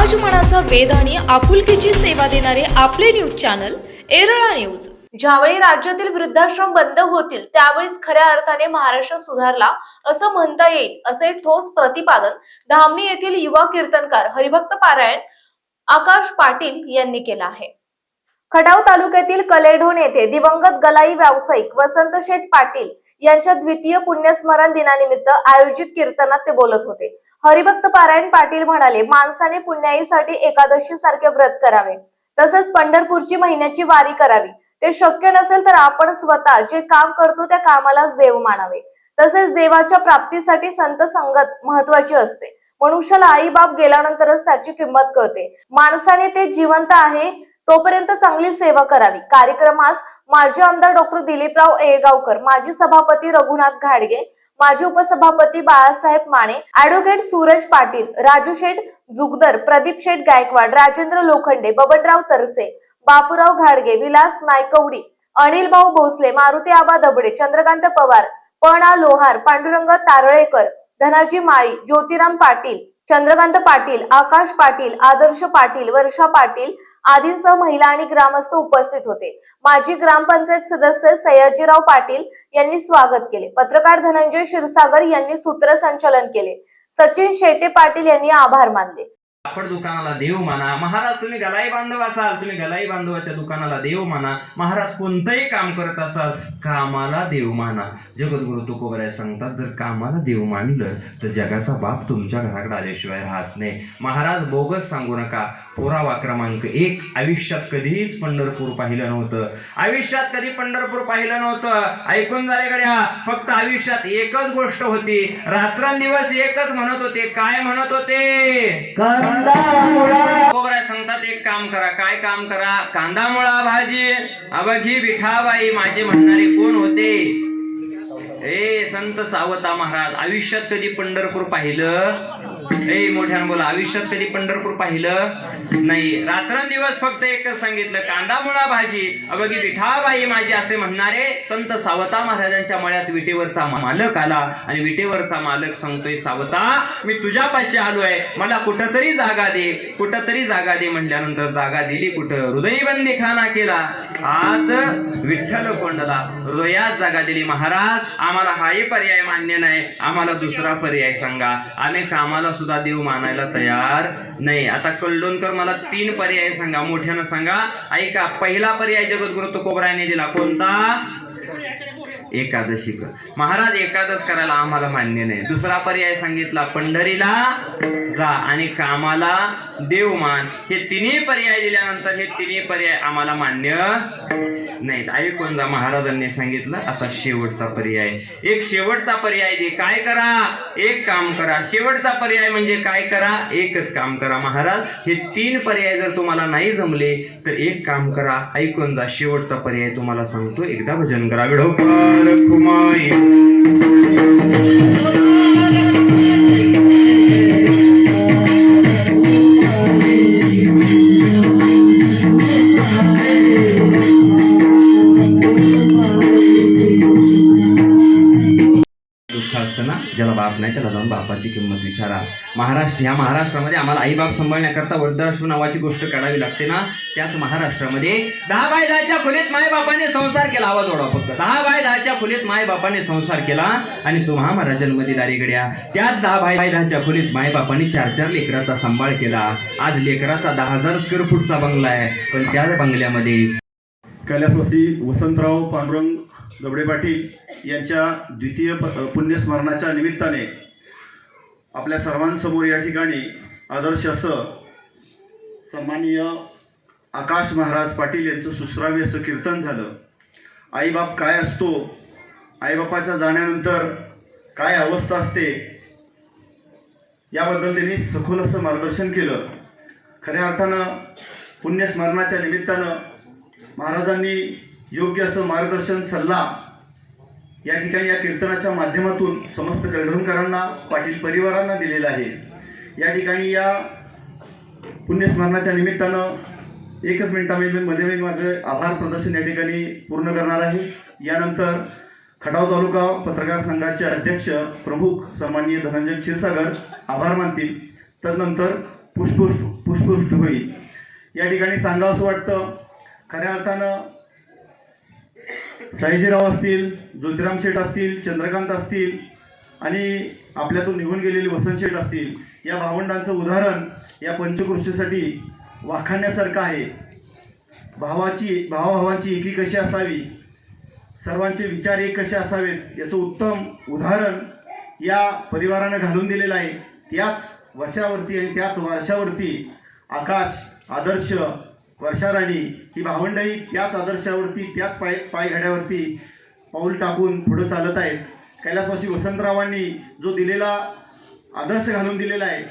समाजमनाचा वेध आणि आपुलकीची सेवा देणारे आपले न्यूज चॅनल एरळा न्यूज। ज्यावेळी राज्यातील वृद्धाश्रम बंद होतील त्यावेळीच खऱ्या अर्थाने महाराष्ट्र सुधारला असं म्हणता येईल, असे ठोस प्रतिपादन धामणी येथील युवा कीर्तनकार हरिभक्त पारायण आकाश पाटील यांनी केलं आहे। खटाव तालुक्यातील कलेढोण येथे दिवंगत गलाई व्यावसायिक वसंत शेठ पाटील यांच्या द्वितीय पुण्यस्मरण दिनानिमित्त आयोजित कीर्तनात ते बोलत होते। हरिभक्त पारायण पाटील म्हणाले, माणसाने पुण्याईसाठी एकादशी सारखे व्रत करावे, तसेच पंढरपूरची महिन्याची वारी करावी। ते शक्य नसेल तर आपण स्वतः जे काम करतो त्या कामालाच देव मानावे। तसेच देवाच्या प्राप्तीसाठी संत संगत महत्वाची असते। मनुष्याला आई बाप गेल्यानंतरच त्याची किंमत कळते। माणसाने ते जिवंत आहे तोपर्यंत चांगली सेवा करावी। कार्यक्रमास माजी आमदार डॉक्टर दिलीपराव येळगावकर, माजी सभापती रघुनाथ घाडगे, माजी उपसभापती बाळासाहेब माने, ॲडव्होकेट सूरज पाटील, राजू शेठ जुगदर, प्रदीप शेठ गायकवाड, राजेंद्र लोखंडे, बबनराव तरसे, बापूराव घाडगे, विलास नायकवडी, अनिल भाऊ भोसले, मारुती आबा दबडे, चंद्रकांत पवार, पणा लोहार, पांडुरंग तारळेकर, धनाजी माळी, ज्योतिराम पाटील, चंद्रकांत पाटील, आकाश पाटील, आदर्श पाटील, वर्षा पाटील आदींसह महिला आणि ग्रामस्थ उपस्थित होते। माजी ग्रामपंचायत सदस्य सयाजीराव पाटील यांनी स्वागत केले। पत्रकार धनंजय क्षीरसागर यांनी सूत्रसंचालन केले। सचिन शेटे पाटील यांनी आभार मानले। कापड दुकानाला देव माना महाराज। तुम्ही गलाई बांधव असाल, तुम्ही गलाई बांधवाच्या दुकानाला देव माना महाराज। कोणतंही काम करत असाल, कामाला देव माना। जगद्गुरु तुकोबराय सांगतात, जर कामाला देव मानलं तर जगाचा बाप तुमच्या घराकडे आल्याशिवाय राहत नाही। महाराज बोगस सांगू नका। पुरावा क्रमांक 1, आयुष्यात कधीच पंढरपूर पाहिलं नव्हतं, आयुष्यात कधी पंढरपूर पाहिलं नव्हतं। ऐकून झाले गड्या, फक्त आयुष्यात एकच गोष्ट होती, रात्रंदिवस एकच म्हणत होते। काय म्हणत होते? तुकोबराय सांगतात, एक काम करा। काय काम करा? कांदा मुळा भाजी अबघी विठाबाई माझे म्हणणारे कोण होते? संत सावता महाराज। आयुष्यात कधी पंढरपूर पाहिलं? मोठ्यानं बोला, आयुष्यात कधी पंढरपूर पाहिलं नाही। रात्रंदिवस फक्त एकच सांगितलं, कांदा मुळा भाजी अबघी विठाबाई माझी असे म्हणणारे संत सावता महाराजांच्या मळ्यात विटेवरचा मालक आला आणि विटेवरचा मालक सांगतोय, सावता मी तुझ्यापाशी आलोय, मला कुठंतरी जागा दे, कुठंतरी जागा दे। म्हटल्यानंतर जागा दिली कुठं? हृदयबंदी खाना केला, आत विठ्ठल कोंडला, हृदयात जागा दिली। महाराज आम्हाला हाही पर्याय मान्य नाही, आम्हाला दुसरा पर्याय सांगा। आम्ही कामाला सुद्धा देव मानायला तयार नाही। आता कल्लोणकर मला 3 पर्याय सांगा, मोठ्यानं सांगा। ऐका, पहिला पर्याय जगद्गुरु तुकोबरायाने दिला, कोणता? एकादशी कर। महाराज एकादश करायला आम्हाला मान्य नाही। दुसरा पर्याय सांगितला, पंढरीला जा आणि कामाला देव मान। हे तिन्ही पर्याय दिल्यानंतर हे तिन्ही पर्याय आम्हाला मान्य नाहीत। ऐकून जा, महाराजांनी सांगितलं आता शेवटचा पर्याय। एक शेवटचा पर्याय दे, काय करा? एक काम करा। शेवटचा पर्याय म्हणजे काय करा? एकच काम करा। महाराज हे 3 पर्याय जर तुम्हाला नाही जमले तर एक काम करा, ऐकून जा, शेवटचा पर्याय तुम्हाला सांगतो, एकदा भजन करा। विठोबा रखुमाई असताना ज्याला बाप नाही त्याला जाऊन बापाची किंमत विचारा। ह्या महाराष्ट्रामध्ये आम्हाला आई बाप सांभाळण्याकरता वृद्धाश्रम नावाची गोष्ट काढावी लागते ना, त्याच महाराष्ट्रामध्ये 10 बाय 10च्या खोलीत माय बापाने संसार केला। आवाज ओढा फक्त। 10 बाय 10च्या खोलीत माय बापाने संसार केला आणि तुम्हा मला जन्म दिला रे गड्या। त्याच 10 बाय 10च्या खोलीत माय बापाने 4-4 लेकराचा सांभाळ केला। आज लेकराचा 10,000 स्क्वेअर फूटचा बंगला आहे, पण त्याच बंगल्यामध्ये कैलासवासी वसंतराव पांडुरंग दबडे पाटील यांच्या द्वितीय पुण्यस्मरणाच्या निमित्ताने आपल्या सर्वांसमोर या ठिकाणी आदर्श असं सन्माननीय आकाश महाराज पाटील यांचं सुश्राव्य असं कीर्तन झालं। आईबाप काय असतो, आईबापाच्या जाण्यानंतर काय अवस्था असते, याबद्दल त्यांनी सखोल असं मार्गदर्शन केलं। खऱ्या अर्थानं पुण्यस्मरणाच्या निमित्तानं महाराजांनी योग्य असं मार्गदर्शन सल्ला या ठिकाणी या कीर्तनाच्या माध्यमातून समस्त कलढोणकरांना, पाटील परिवारांना दिलेला आहे। या ठिकाणी या पुण्यस्मरणाच्या निमित्तानं एकच मिनिटामध्ये मी माझे आभार प्रदर्शन या ठिकाणी पूर्ण करणार आहे। यानंतर खटाव तालुका पत्रकार संघाचे अध्यक्ष प्रमुख सन्माननीय धनंजय क्षीरसागर आभार मानतील। तदनंतर पुष्प पुष्पवृष्टी होईल. या ठिकाणी सांगावंसं वाटतं, खऱ्या अर्थानं सयाजीराव असतील, ज्योतिराम शेठ असतील, चंद्रकांत असतील आणि आपल्यातून निघून गेलेले वसंत शेठ असतील, या भावंडांचं उदाहरण या पंचकृषीसाठी वाखाणण्यासारखं आहे. भावाभावांची एकी कशी असावी, सर्वांचे विचार एक कसे असावेत याचं उत्तम उदाहरण या परिवारानं घालून दिलेलं आहे. त्याच वशावरती आणि त्याच वर्षावरती आकाश, आदर्श, वर्षाराणी ही भावंडही त्याच आदर्शावरती, त्याच पायघड्यावरती पाऊल टाकून पुढं चालत आहेत. कैलासवासी वसंतरावांनी जो दिलेला आदर्श घालून दिलेला आहे,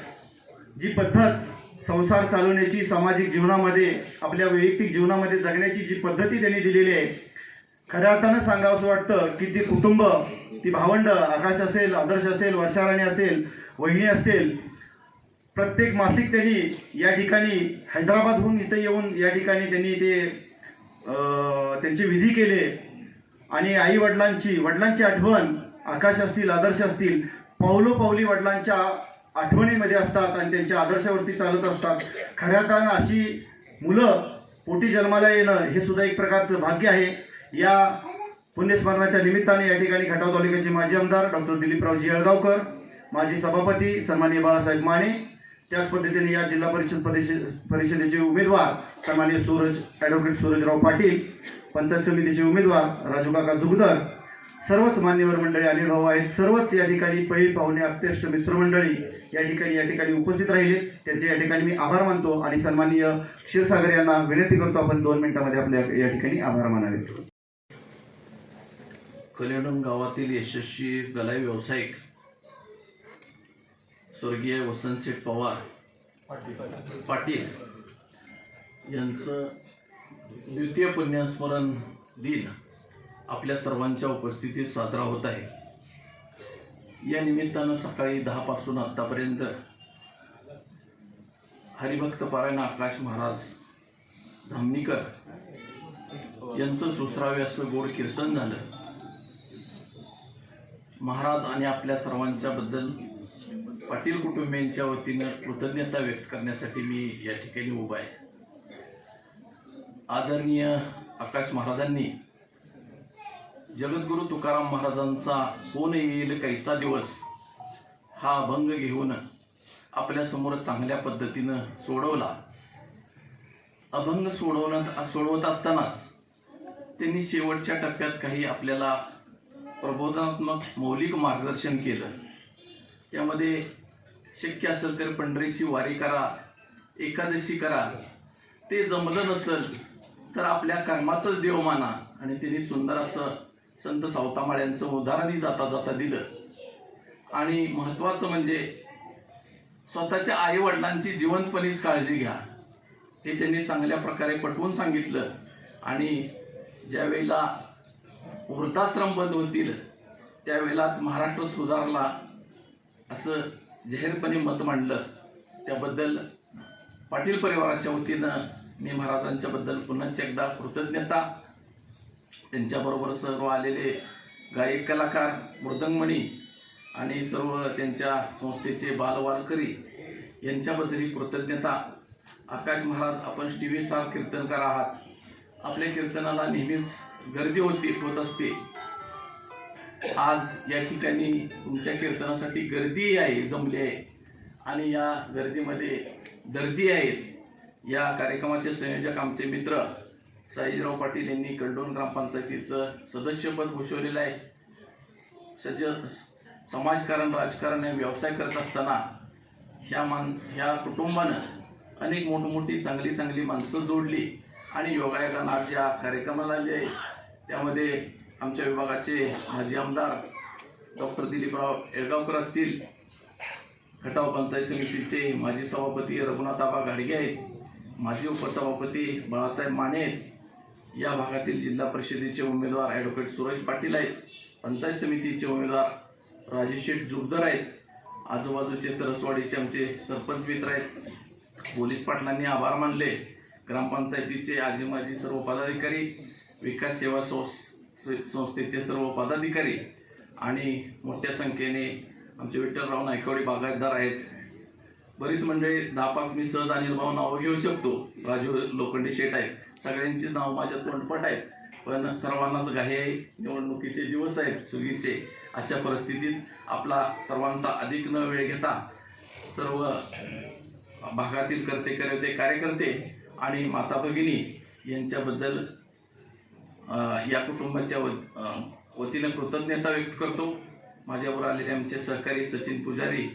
जी पद्धत संसार चालवण्याची, सामाजिक जीवनामध्ये, आपल्या वैयक्तिक जीवनामध्ये जगण्याची जी पद्धती त्यांनी दिलेली आहे, खऱ्या अर्थानं सांगावंसं वाटतं की ती कुटुंब, ती भावंड, आकाश असेल, आदर्श असेल, वर्षाराणी असेल, वहिनी असतील, प्रत्येक मासिक त्यांनी या ठिकाणी हैदराबादहून इथं येऊन या ठिकाणी त्यांनी त्यांचे विधी केले आणि आई वडिलांची आठवण, आकाश असतील, आदर्श असतील, पावलोपावली वडिलांच्या आठवणीमध्ये असतात आणि त्यांच्या आदर्शावरती चालत असतात. खऱ्या अर्थानं अशी मुलं पोटी जन्माला येणं हे सुद्धा एक प्रकारचं भाग्य आहे. या पुण्यस्मरणाच्या निमित्ताने या ठिकाणी खटाव तालुक्याचे माजी आमदार डॉक्टर दिलीपरावजी येळगावकर, माजी सभापती सन्माननीय बाळासाहेब माने, त्याच पद्धतीने या जिल्हा परिषदेचे उमेदवार सन्माननीय ॲडव्होकेट सूरजराव पाटील, पंचायत समितीचे उमेदवार राजूकाका जुगदर, सर्वच मान्यवर मंडळी आविर्भाव आहेत. सर्वच या ठिकाणी पै पाहुणे, अत्यष्ट मित्रमंडळी या ठिकाणी उपस्थित राहिले, त्यांचे या ठिकाणी मी आभार मानतो आणि सन्माननीय क्षीरसागर यांना विनंती करतो आपण 2 मिनिटांमध्ये आपल्या या ठिकाणी आभार मानावे. कलेडोन गावातील यशस्वी गलाई व्यावसायिक स्वर्गीय वसंतशेठ पवार पाटील यांचं द्वितीय पुण्यस्मरण दिन आपल्या सर्वांच्या उपस्थितीत साजरा होत आहे. या निमित्तानं सकाळी 10 पासून आत्तापर्यंत हरिभक्त पारायण आकाश महाराज धामणीकर यांचं सुसरावे असं गोड कीर्तन झालं. महाराज आणि आपल्या सर्वांच्या बद्दल पाटील कुटुंबियांच्या वतीनं कृतज्ञता व्यक्त करण्यासाठी मी या ठिकाणी उभा आहे. आदरणीय आकाश महाराजांनी जगद्गुरु तुकाराम महाराजांचा कोण येईल कैसा दिवस हा अभंग घेऊन आपल्यासमोर चांगल्या पद्धतीनं सोडवला. अभंग सोडवत असतानाच त्यांनी शेवटच्या टप्प्यात काही आपल्याला प्रबोधनात्मक मौलिक मार्गदर्शन केलं. त्यामध्ये शक्य असेल तर पंढरीची वारी करा, एकादशी करा, ते जमलं नसेल तर आपल्या कर्मातच देव माना. आणि त्यांनी सुंदर असं संत सावतामाळ्यांचं उदाहरणही जाता जाता दिलं. आणि महत्त्वाचं म्हणजे स्वतःच्या आई वडिलांची जिवंतपणीच काळजी घ्या हे त्यांनी चांगल्या प्रकारे पटवून सांगितलं. आणि ज्यावेळेला वृद्धाश्रम बंद होतील त्यावेळेलाच महाराष्ट्र सुधारला असं जाहीरपणे मत मांडलं. त्याबद्दल पाटील परिवाराच्या वतीनं मी महाराजांच्या बद्दल पुन्हा एकदा कृतज्ञता. त्यांच्याबरोबर सर्व आलेले गायक, कलाकार, मृदंगमणी आणि सर्व त्यांच्या संस्थेचे बालवारकरी यांच्याबद्दलही कृतज्ञता. आकाश महाराज, आपण टीव्ही स्टार कीर्तनकार आहात. आपल्या कीर्तनाला नेहमीच गर्दी होत असते. आज या ठिकाणी तुमच्या कीर्तनासाठी गर्दी आहे, जमली आहे आणि या गर्दीमध्ये दर्दी आहेत. या कार्यक्रमाचे संयोजक आमचे मित्र सयाजीराव पाटील यांनी कलडोन ग्रामपंचायतीचं सदस्यपद भूषवलेलं आहे. समाजकारण, राजकारण हे व्यवसाय करत असताना ह्या कुटुंबानं अनेक मोठमोठी चांगली माणसं जोडली आणि योगायोगानं आज या कार्यक्रमाला आले. त्यामध्ये आमच्या विभागाचे माजी आमदार डॉक्टर दिलीपराव येळगावकर असतील, खटाव पंचायत समितीचे माजी सभापती रघुनाथाबा गाडगे आहेत, माजी उपसभापती बाळासाहेब माने आहेत, या भागातील जिल्हा परिषदेचे उमेदवार ॲडव्होकेट सूरज पाटील आहेत, पंचायत समितीचे उमेदवार राजेशेठ जुगदर आहेत, आजूबाजूचे तरसवाडीचे आमचे सरपंच मित्र आहेत. पोलीस पाटलांनी आभार मानले. ग्रामपंचायतीचे आजी माजी सर्व पदाधिकारी, विकास सेवा संस्थेचे सर्व बरीच मंडळी 10-5 मी सहज अनिल भाऊ नावं घेऊ शकतो. राजू लोखंडे शेठ आहेत, सगळ्यांची नाव माझ्या तोंडपट आहेत, पण सर्वांनाच घाई आहे, निवडणुकीचे दिवस आहेत सुगीचे. अशा परिस्थितीत आपला सर्वांचा अधिक न वेळ घेता सर्व भागातील कर्ते कार्यकर्ते आणि माता भगिनी यांच्याबद्दल या कुटुंबाच्या वतीने कृतज्ञता व्यक्त करतो. माझ्यावर आलेले आमचे सहकारी सचिन पुजारी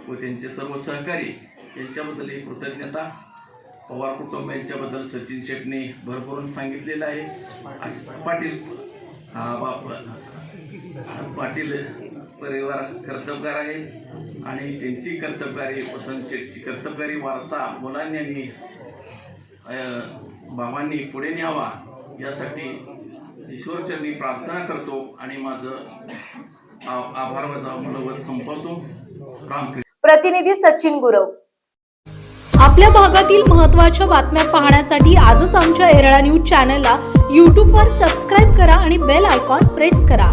व त्यांचे सर्व सहकारी यांच्याबद्दल ही कृतज्ञता. पवार कुटुंब यांच्याबद्दल सचिन शेटने भरभरून सांगितलेलं आहे. पाटील परिवार कर्तबगार आहे आणि त्यांची कर्तबगारी, वसंत शेठची कर्तबगारी वारसा मुलांनी आणि बाबांनी पुढे न्यावा यासाठी ईश्वरचरणी प्रार्थना करतो आणि माझं आभार मनोगत संपवतो. रामकृष्ण. प्रतिनिधी सचिन गुरव. आपल्या भागातील महत्त्वाच्या बातम्या पाहण्यासाठी आजच आमच्या एरळा न्यूज चॅनलला यूट्यूबवर सबस्क्राईब करा आणि बेल आयकॉन प्रेस करा.